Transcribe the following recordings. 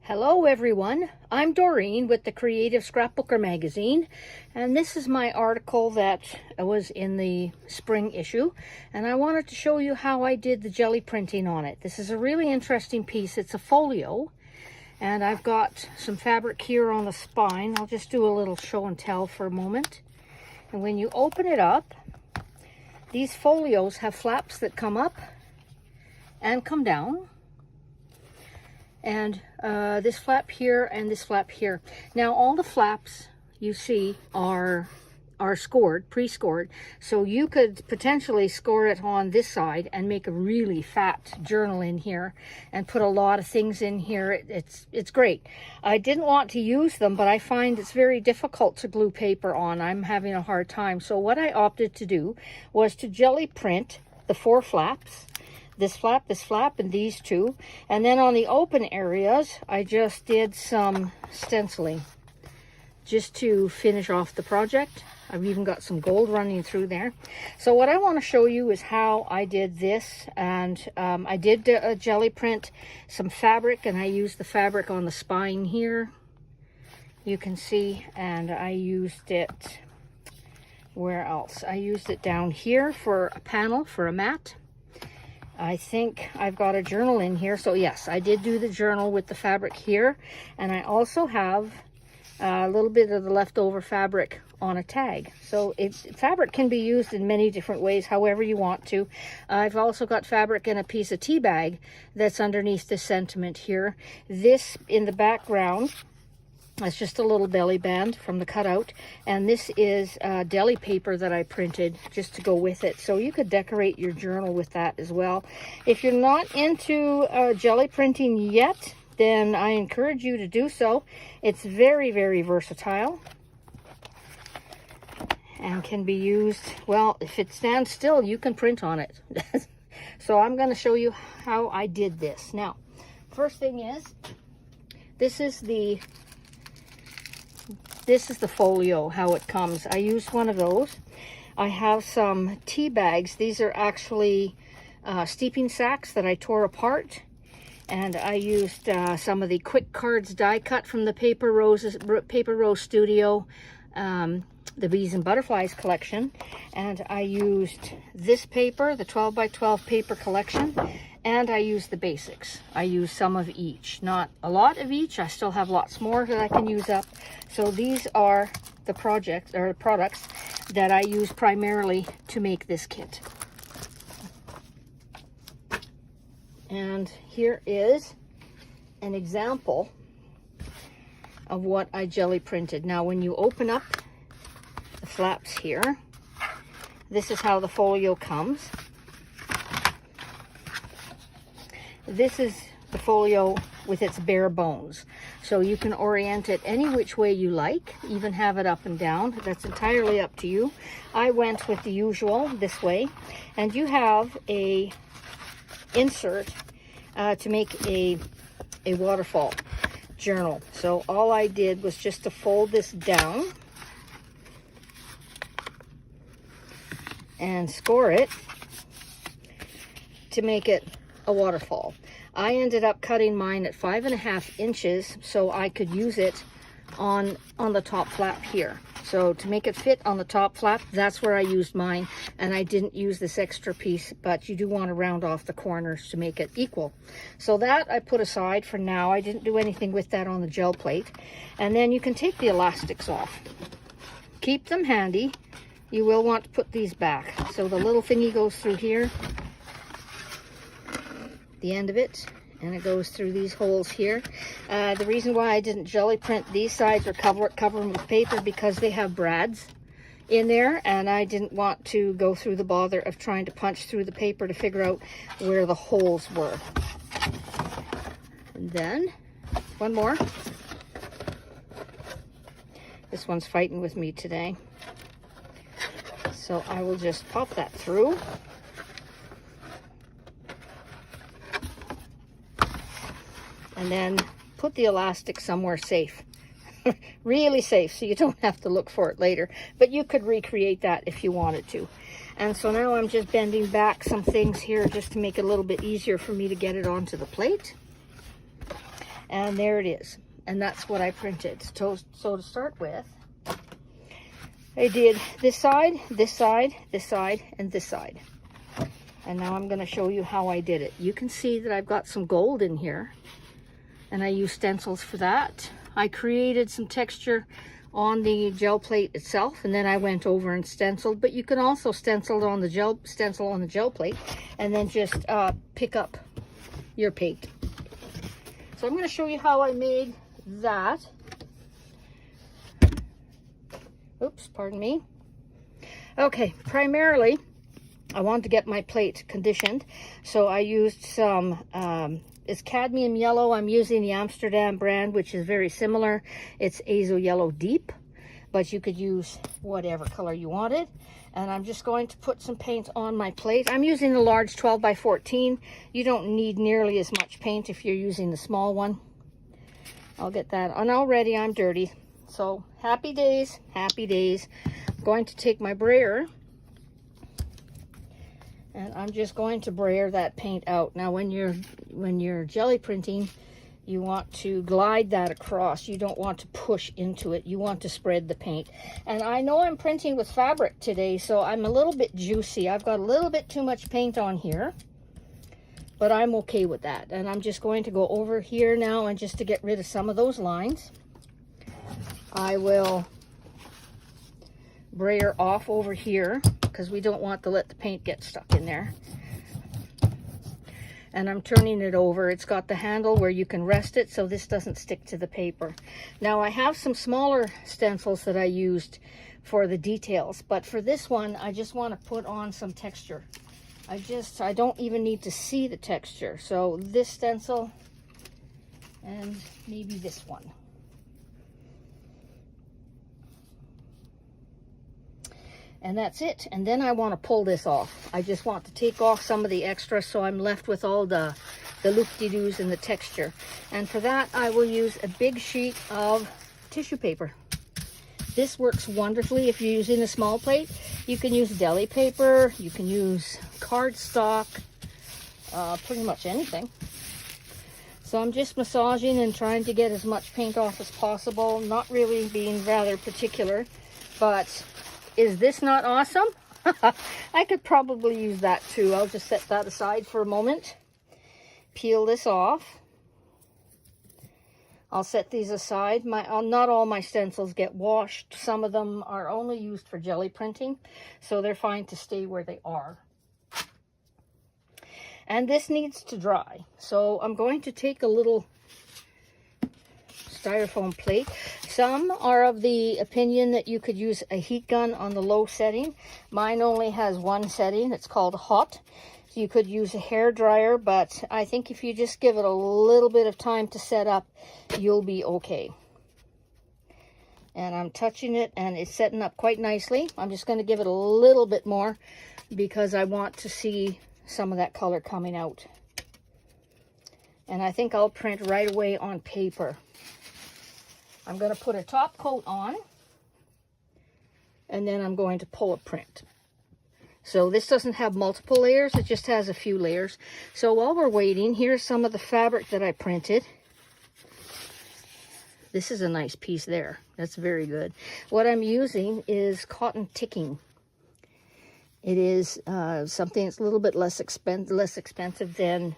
Hello everyone, I'm Dooreen with the Creative Scrapbooker Magazine, and this is my article that was in the spring issue, and I wanted to show you how I did the jelly printing on it. This is a really interesting piece. It's a folio, and I've got some fabric here on the spine. I'll just do a little show and tell for a moment. And when you open it up, these folios have flaps that come up and come down. And this flap here and this flap here. Now all the flaps you see are scored, pre-scored, so you could potentially score it on this side and make a really fat journal in here and put a lot of things in here. It's great. I didn't want to use them, but I find it's very difficult to glue paper on. I'm having a hard time. So what I opted to do was to jelly print the 4 flaps. This flap, and these 2. And then on the open areas, I just did some stenciling just to finish off the project. I've even got some gold running through there. So what I want to show you is how I did this. And I did jelly print some fabric, and I used the fabric on the spine here. You can see, and I used it, where else? I used it down here for a panel, for a mat. I think I've got a journal in here. So yes, I did do the journal with the fabric here. And I also have a little bit of the leftover fabric on a tag. So fabric can be used in many different ways, however you want to. I've also got fabric in a piece of tea bag that's underneath the sentiment here. This in the background, that's just a little belly band from the cutout, and this is deli paper that I printed just to go with it. So you could decorate your journal with that as well. If you're not into jelly printing yet, then I encourage you to do so. It's very, very versatile and can be used, well, if it stands still, you can print on it. So I'm going to show you how I did this. Now, first thing is, this is the folio, how it comes. I used one of those. I have some tea bags. These are actually steeping sacks that I tore apart. And I used some of the Quick Cards die cut from the Paper Rose Studio, the Bees and Butterflies collection. And I used this paper, the 12 by 12 paper collection. And I use the basics. I use some of each, not a lot of each. I still have lots more that I can use up. So these are the products that I use primarily to make this kit. And here is an example of what I jelly printed. Now, when you open up the flaps here, this is how the folio comes. This is the folio with its bare bones. So you can orient it any which way you like, even have it up and down. That's entirely up to you. I went with the usual, this way. And you have a insert to make a waterfall journal. So all I did was just to fold this down and score it to make it a waterfall. I ended up cutting mine at 5.5 inches so I could use it on the top flap here. So to make it fit on the top flap, that's where I used mine, and I didn't use this extra piece, but you do want to round off the corners to make it equal. So that I put aside for now. I didn't do anything with that on the gel plate. And then you can take the elastics off. Keep them handy. You will want to put these back. So the little thingy goes through here, the end of it, and it goes through these holes here. The reason why I didn't jelly print these sides or cover them with paper, because they have brads in there, and I didn't want to go through the bother of trying to punch through the paper to figure out where the holes were. And then one more. This one's fighting with me today, so I will just pop that through. And then put the elastic somewhere safe. Really safe, so you don't have to look for it later. But you could recreate that if you wanted to. And so now I'm just bending back some things here just to make it a little bit easier for me to get it onto the plate. And there it is. And that's what I printed. So to start with, I did this side, this side, this side, and this side. And now I'm going to show you how I did it. You can see that I've got some gold in here, and I used stencils for that. I created some texture on the gel plate itself, and then I went over and stenciled. But you can also stencil on the gel plate, and then just pick up your paint. So I'm going to show you how I made that. Oops, pardon me. Okay, primarily I wanted to get my plate conditioned, so I used some, it's cadmium yellow. I'm using the Amsterdam brand, which is very similar. It's Azo Yellow Deep, but you could use whatever color you wanted. And I'm just going to put some paint on my plate. I'm using the large 12 by 14. You don't need nearly as much paint if you're using the small one. I'll get that. And already I'm dirty. So happy days, happy days. I'm going to take my brayer, and I'm just going to brayer that paint out. Now when you're jelly printing, you want to glide that across. You don't want to push into it. You want to spread the paint. And I know I'm printing with fabric today, so I'm a little bit juicy. I've got a little bit too much paint on here, but I'm okay with that. And I'm just going to go over here now, and just to get rid of some of those lines, I will brayer off over here, because we don't want to let the paint get stuck in there. And I'm turning it over. It's got the handle where you can rest it, so this doesn't stick to the paper. Now I have some smaller stencils that I used for the details, but for this one I just want to put on some texture. I don't even need to see the texture. So this stencil, and maybe this one. And that's it. And then I want to pull this off. I just want to take off some of the extra, so I'm left with all the loop-de-doos and the texture. And for that, I will use a big sheet of tissue paper. This works wonderfully if you're using a small plate. You can use deli paper, you can use cardstock, pretty much anything. So I'm just massaging and trying to get as much paint off as possible, not really being rather particular, but is this not awesome? I could probably use that too. I'll just set that aside for a moment. Peel this off. I'll set these aside. Not all my stencils get washed. Some of them are only used for jelly printing, so they're fine to stay where they are. And this needs to dry. So I'm going to take a little styrofoam plate. Some are of the opinion that you could use a heat gun on the low setting. Mine only has one setting. It's called hot. So you could use a hair dryer, but I think if you just give it a little bit of time to set up, you'll be okay. And I'm touching it, and it's setting up quite nicely. I'm just going to give it a little bit more because I want to see some of that color coming out. And I think I'll print right away on paper. I'm going to put a top coat on, and then I'm going to pull a print. So this doesn't have multiple layers, it just has a few layers. So while we're waiting, here's some of the fabric that I printed. This is a nice piece there. That's very good. What I'm using is cotton ticking. It is something that's a little bit less expensive than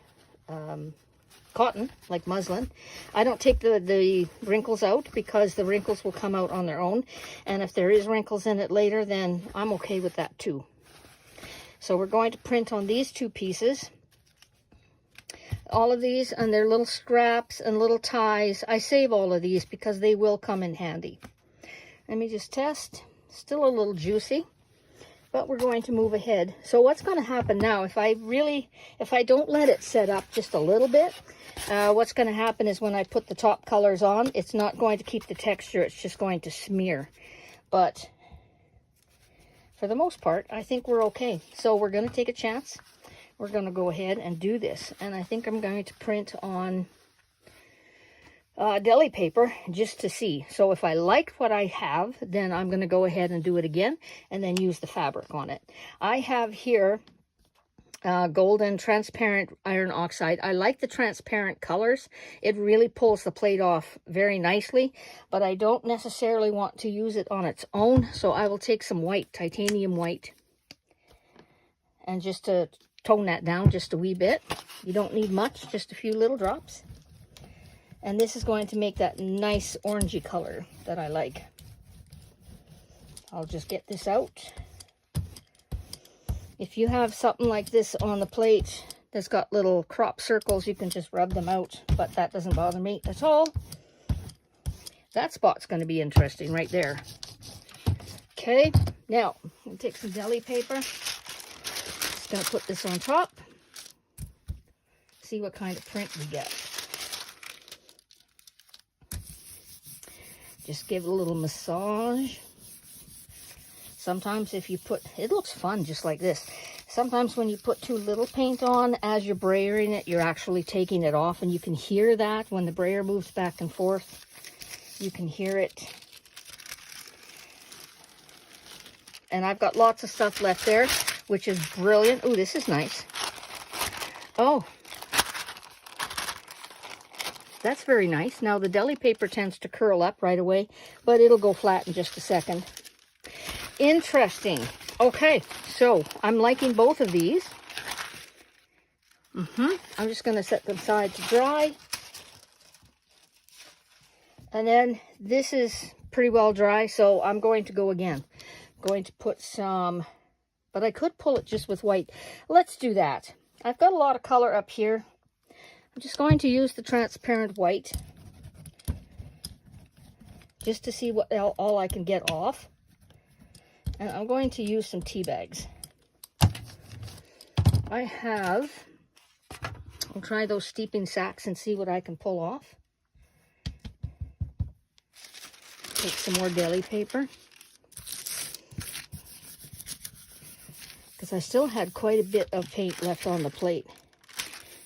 cotton, like muslin. I don't take the wrinkles out because the wrinkles will come out on their own. And if there is wrinkles in it later, then I'm okay with that too. So we're going to print on these two pieces. All of these and their little scraps and little ties. I save all of these because they will come in handy. Let me just test. Still a little juicy, but we're going to move ahead. So what's going to happen now, if I don't let it set up just a little bit, what's going to happen is when I put the top colors on, it's not going to keep the texture, it's just going to smear. But for the most part, I think we're okay. So we're going to take a chance. We're going to go ahead and do this. And I think I'm going to print on deli paper just to see. So if I like what I have, then I'm going to go ahead and do it again and then use the fabric on it. I have here golden transparent iron oxide. I like the transparent colors. It really pulls the plate off very nicely, but I don't necessarily want to use it on its own, so I will take some white, titanium white, and just to tone that down just a wee bit. You don't need much, just a few little drops. And this is going to make that nice orangey color that I like. I'll just get this out. If you have something like this on the plate that's got little crop circles, you can just rub them out, but that doesn't bother me at all. That spot's going to be interesting right there. Okay, now I'll take some deli paper. Just going to put this on top. See what kind of print we get. Just give it a little massage. Sometimes if you put, it looks fun just like this. Sometimes when you put too little paint on as you're brayering it, you're actually taking it off, and you can hear that when the brayer moves back and forth. You can hear it. And I've got lots of stuff left there, which is brilliant. Oh, this is nice. Oh, that's very nice. Now the deli paper tends to curl up right away, but it'll go flat in just a second. Interesting. Okay, so I'm liking both of these. I'm just going to set them aside to dry. And then this is pretty well dry, so I'm going to go again. I'm going to put some, but I could pull it just with white. Let's do that. I've got a lot of color up here. I'm just going to use the transparent white just to see what all I can get off. And I'm going to use some tea bags. I'll try those steeping sacks and see what I can pull off. Take some more deli paper. Because I still had quite a bit of paint left on the plate.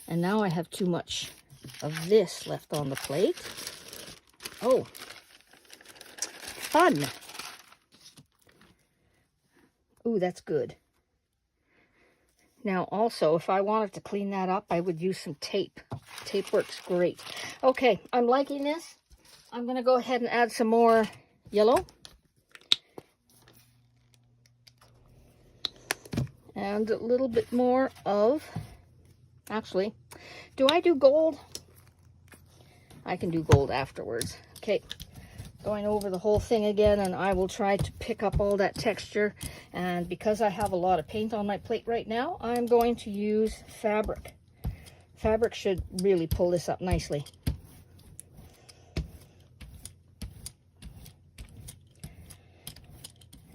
And now I have too much of this left on the plate. Oh, fun. Ooh, that's good. Now also, if I wanted to clean that up, I would use some tape. Tape works great. Okay, I'm liking this. I'm going to go ahead and add some more yellow. And a little bit more of, actually, do I do gold? I can do gold afterwards. Okay, going over the whole thing again, and I will try to pick up all that texture. And because I have a lot of paint on my plate right now, I'm going to use fabric. Fabric should really pull this up nicely.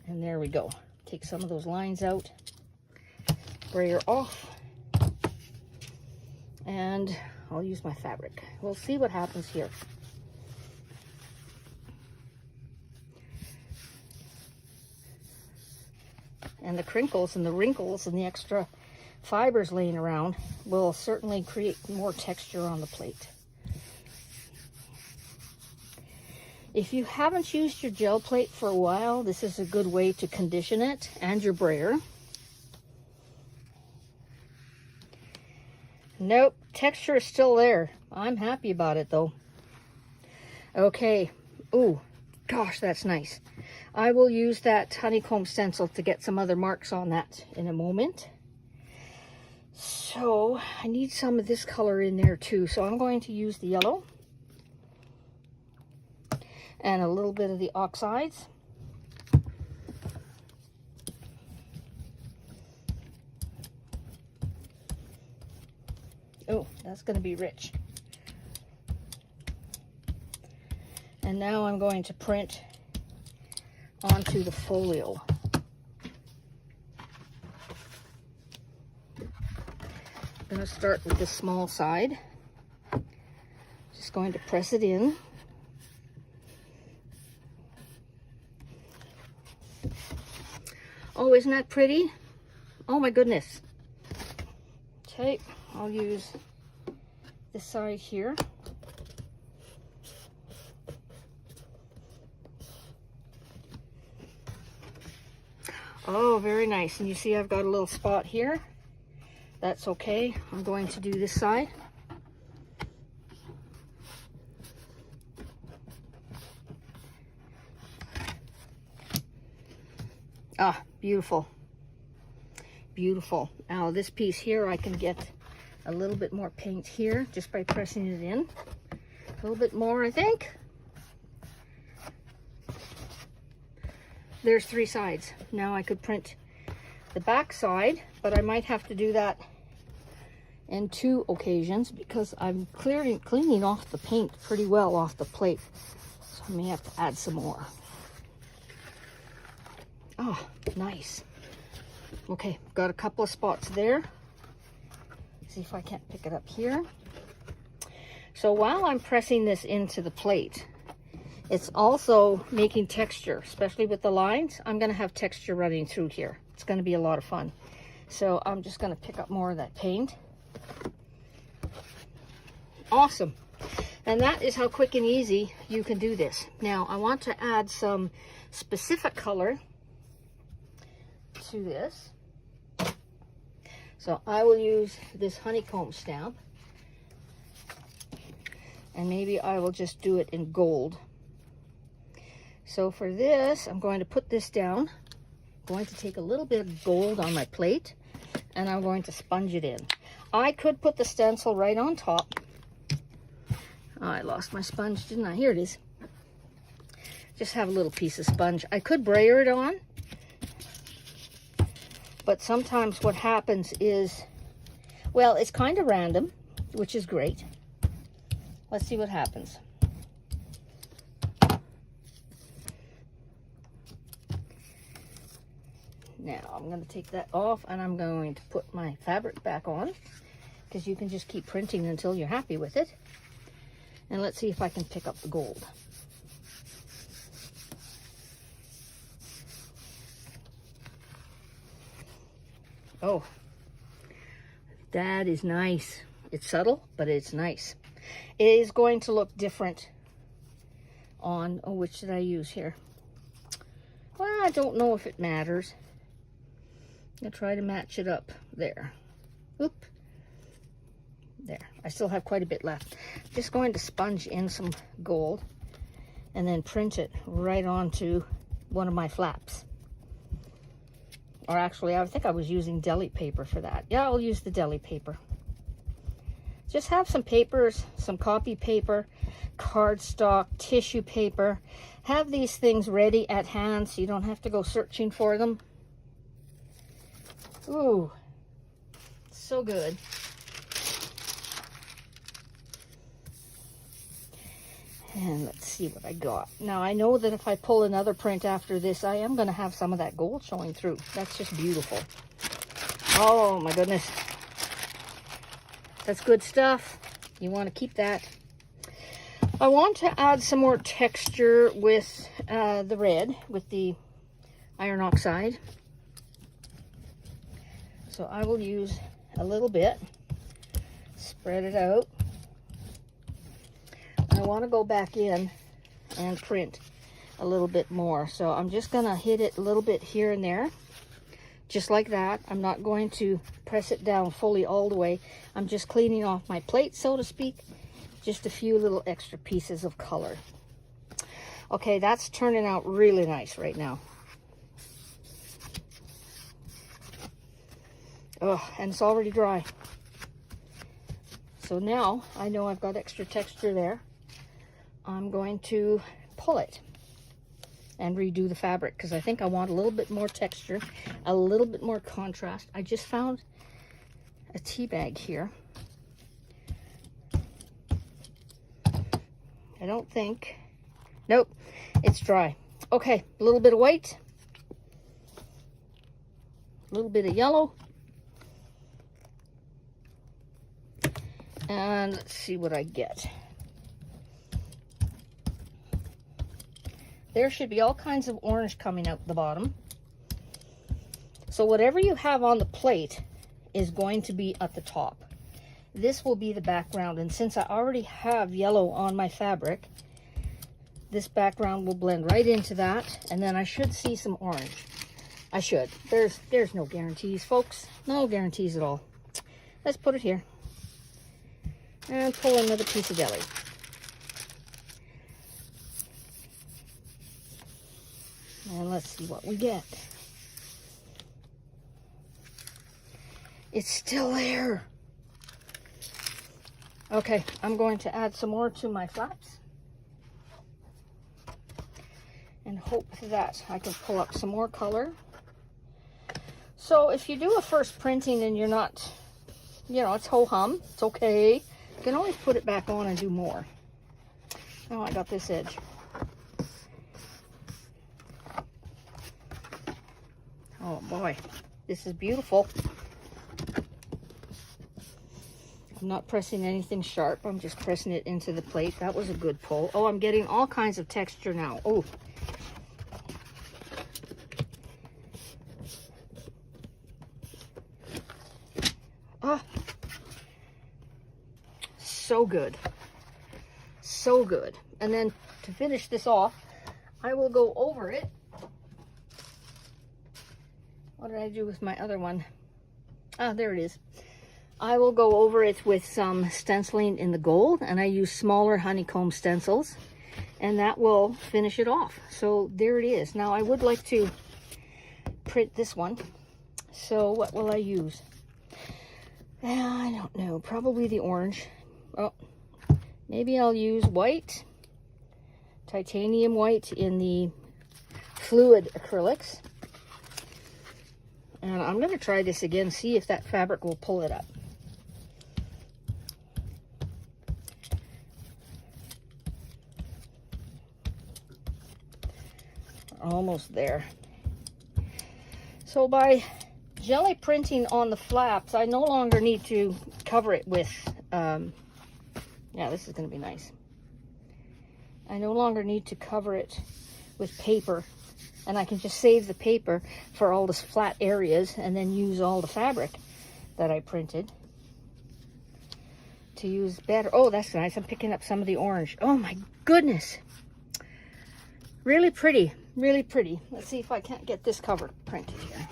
And there we go. Take some of those lines out. Brayer off. And I'll use my fabric. We'll see what happens here. And the crinkles and the wrinkles and the extra fibers laying around will certainly create more texture on the plate. If you haven't used your gel plate for a while, this is a good way to condition it and your brayer. Nope, texture is still there. I'm happy about it though. Okay, ooh, gosh, that's nice. I will use that honeycomb stencil to get some other marks on that in a moment. So I need some of this color in there too. So I'm going to use the yellow and a little bit of the oxides. Oh, that's going to be rich. And now I'm going to print onto the folio. I'm going to start with the small side. Just going to press it in. Oh, isn't that pretty? Oh my goodness. Okay, I'll use this side here. Oh, very nice. And you see I've got a little spot here. that's okay. I'm going to do this side. Ah, beautiful. Beautiful. Now this piece here, I can get a little bit more paint here just by pressing it in. A little bit more, I think. There's 3 sides. Now I could print the back side, but I might have to do that in 2 occasions because I'm cleaning off the paint pretty well off the plate. So I may have to add some more. Oh, nice. Okay, got a couple of spots there. See if I can't pick it up here. So while I'm pressing this into the plate, it's also making texture, especially with the lines. I'm going to have texture running through here. It's going to be a lot of fun. So I'm just going to pick up more of that paint. Awesome. And that is how quick and easy you can do this. Now I want to add some specific color to this. So I will use this honeycomb stamp. And maybe I will just do it in gold. So for this, I'm going to put this down. I'm going to take a little bit of gold on my plate, and I'm going to sponge it in. I could put the stencil right on top. Oh, I lost my sponge, didn't I? Here it is. Just have a little piece of sponge. I could brayer it on, but sometimes what happens is, well, it's kind of random, which is great. Let's see what happens. Now I'm going to take that off and I'm going to put my fabric back on, because you can just keep printing until you're happy with it. And let's see if I can pick up the gold. Oh, that is nice. It's subtle, but it's nice. It is going to look different on, oh, which did I use here? Well, I don't know if it matters. I'll try to match it up there. Oop. There. I still have quite a bit left. Just going to sponge in some gold and then print it right onto one of my flaps. Or actually, I think I was using deli paper for that. Yeah, I'll use the deli paper. Just have some papers, some copy paper, cardstock, tissue paper. Have these things ready at hand so you don't have to go searching for them. Ooh, so good. And let's see what I got. Now I know that if I pull another print after this, I am going to have some of that gold showing through. That's just beautiful. Oh my goodness. That's good stuff. You want to keep that. I want to add some more texture with the red, with the iron oxide. So I will use a little bit, spread it out. I want to go back in and print a little bit more. So I'm just going to hit it a little bit here and there, just like that. I'm not going to press it down fully all the way. I'm just cleaning off my plate, so to speak. Just a few little extra pieces of color. Okay, that's turning out really nice right now. Oh, and it's already dry. So now I know I've got extra texture there. I'm going to pull it and redo the fabric because I think I want a little bit more texture, a little bit more contrast. I just found a tea bag here. I don't think, nope, it's dry. Okay, a little bit of white, a little bit of yellow. And let's see what I get. There should be all kinds of orange coming out the bottom. So whatever you have on the plate is going to be at the top. This will be the background, and since I already have yellow on my fabric, this background will blend right into that, and then I should see some orange. I should. There's no guarantees, folks. No guarantees at all. let's put it here. And pull another piece of deli. And let's see what we get. It's still there. Okay, I'm going to add some more to my flaps. And hope that I can pull up some more color. So if you do a first printing and you're not, you know, it's ho-hum, it's okay. You can always put it back on and do more. Oh, I got this edge. Oh boy, this is beautiful. I'm not pressing anything sharp. I'm just pressing it into the plate. That was a good pull. Oh, I'm getting all kinds of texture now. Oh. Oh. So good. So good. And then to finish this off, I will go over it. What did I do with my other one? Ah, there it is. I will go over it with some stenciling in the gold, and I use smaller honeycomb stencils, and that will finish it off. So there it is. Now I would like to print this one. So what will I use? I don't know. Probably the orange. Oh, maybe I'll use white, titanium white in the fluid acrylics. And I'm going to try this again, see if that fabric will pull it up. Almost there. So by jelly printing on the flaps, I no longer need to cover it with, yeah, this is going to be nice. I no longer need to cover it with paper, and I can just save the paper for all the flat areas and then use all the fabric that I printed to use better. Oh, that's nice. I'm picking up some of the orange. Oh my goodness. Really pretty. Really pretty. Let's see if I can't get this cover printed here.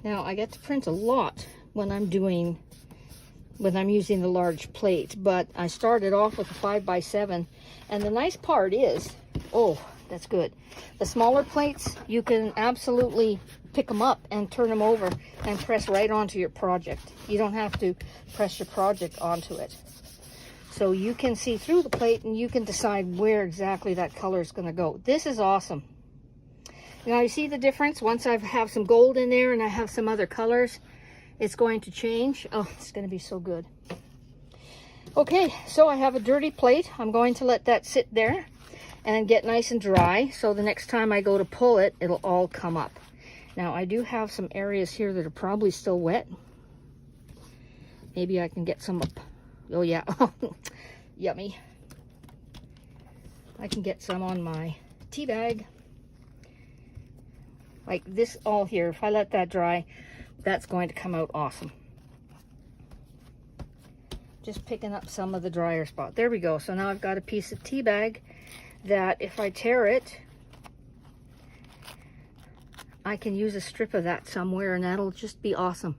Now I get to print a lot when I'm using the large plate, but I started off with a 5x7, and the nice part is, oh, that's good. The smaller plates, you can absolutely pick them up and turn them over and press right onto your project. You don't have to press your project onto it. So you can see through the plate and you can decide where exactly that color is going to go. This is awesome. Now you see the difference? Once I have some gold in there and I have some other colors, it's going to change. Oh, it's going to be so good. Okay, so I have a dirty plate. I'm going to let that sit there and get nice and dry. So the next time I go to pull it, it'll all come up. Now I do have some areas here that are probably still wet. Maybe I can get some up. Oh yeah, yummy. I can get some on my tea bag. Like this all here, if I let that dry, that's going to come out awesome. Just picking up some of the drier spot. There we go. So now I've got a piece of tea bag that if I tear it, I can use a strip of that somewhere and that'll just be awesome.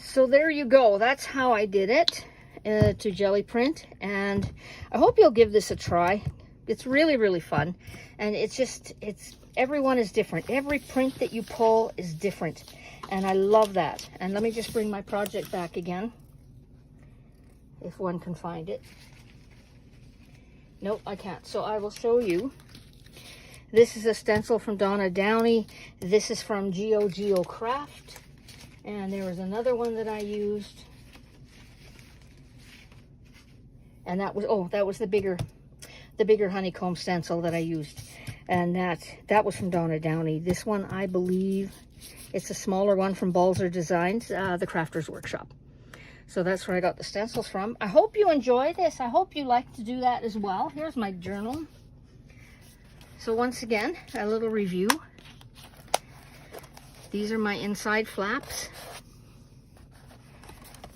So there you go. That's how I did it to jelly print, and I hope you'll give this a try. It's really, really fun, and everyone is different. Every print that you pull is different, and I love that. And let me just bring my project back again, if one can find it. Nope, I can't. So I will show you. This is a stencil from Donna Downey. This is from Geo Craft. And there was another one that I used. And that was, oh, that was the bigger honeycomb stencil that I used. And that was from Donna Downey. This one, I believe, it's a smaller one from Balzer Designs, the Crafters Workshop. So that's where I got the stencils from. I hope you enjoy this. I hope you like to do that as well. Here's my journal. So once again, a little review. These are my inside flaps.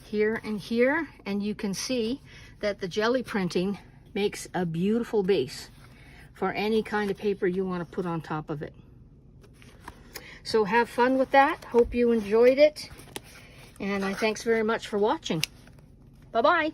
Here and here. And you can see that the jelly printing makes a beautiful base for any kind of paper you want to put on top of it. So have fun with that. Hope you enjoyed it. And I thanks very much for watching. Bye-bye.